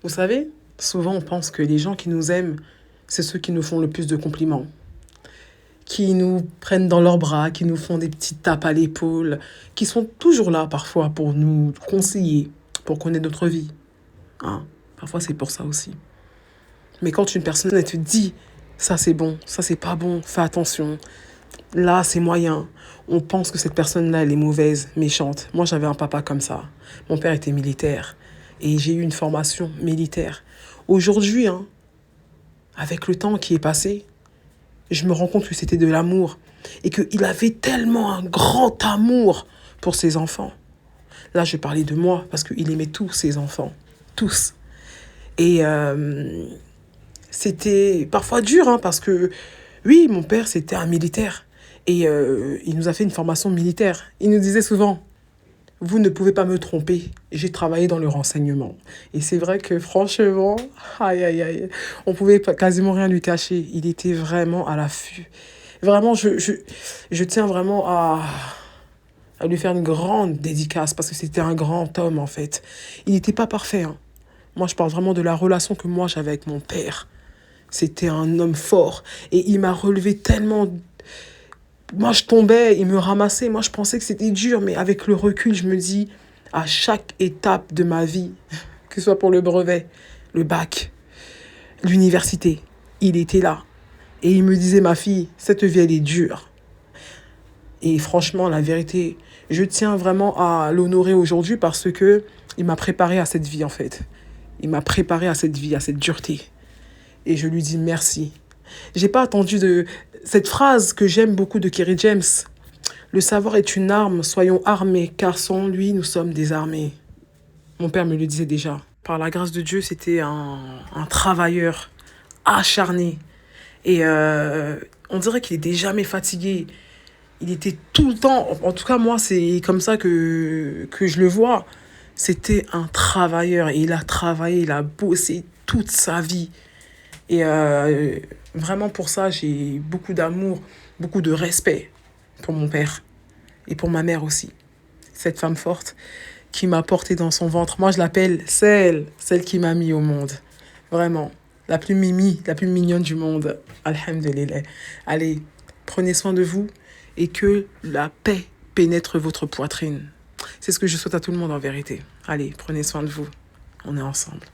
Vous savez, souvent on pense que les gens qui nous aiment, c'est ceux qui nous font le plus de compliments, qui nous prennent dans leurs bras, qui nous font des petites tapes à l'épaule, qui sont toujours là parfois pour nous conseiller, pour connaître notre vie. Hein. Parfois c'est pour ça aussi. Mais quand une personne elle te dit, ça c'est bon, ça c'est pas bon, fais attention, là c'est moyen, on pense que cette personne-là elle est mauvaise, méchante. Moi j'avais un papa comme ça. Mon père était militaire et j'ai eu une formation militaire. Aujourd'hui, hein, avec le temps qui est passé, je me rends compte que c'était de l'amour et qu'il avait tellement un grand amour pour ses enfants. Là, je parlais de moi parce qu'il aimait tous ses enfants, tous. Et c'était parfois dur, hein, parce que, oui, mon père, c'était un militaire. Et il nous a fait une formation militaire. Il nous disait souvent, vous ne pouvez pas me tromper, j'ai travaillé dans le renseignement. Et c'est vrai que franchement, aïe aïe aïe, on pouvait quasiment rien lui cacher. Il était vraiment à l'affût. Vraiment, je tiens vraiment à lui faire une grande dédicace parce que c'était un grand homme en fait. Il n'était pas parfait, hein. Moi, je parle vraiment de la relation que moi j'avais avec mon père. C'était un homme fort et il m'a relevé tellement. Moi, je tombais, il me ramassait. Moi, je pensais que c'était dur, mais avec le recul, je me dis, à chaque étape de ma vie, que ce soit pour le brevet, le bac, l'université, il était là. Et il me disait, ma fille, cette vie, elle est dure. Et franchement, la vérité, je tiens vraiment à l'honorer aujourd'hui parce que il m'a préparé à cette vie, en fait. Il m'a préparé à cette vie, à cette dureté. Et je lui dis merci. J'ai pas attendu de cette phrase que j'aime beaucoup de Kerry James. Le savoir est une arme, soyons armés, car sans lui, nous sommes désarmés. Mon père me le disait déjà. Par la grâce de Dieu, c'était un travailleur acharné. Et on dirait qu'il n'était jamais fatigué. Il était tout le temps, en tout cas moi, c'est comme ça que je le vois. C'était un travailleur et il a travaillé, il a bossé toute sa vie. Et vraiment pour ça, j'ai beaucoup d'amour, beaucoup de respect pour mon père et pour ma mère aussi. Cette femme forte qui m'a portée dans son ventre. Moi, je l'appelle celle qui m'a mis au monde. Vraiment, la plus mimi, la plus mignonne du monde. Alhamdulillah. Allez, prenez soin de vous et que la paix pénètre votre poitrine. C'est ce que je souhaite à tout le monde en vérité. Allez, prenez soin de vous. On est ensemble.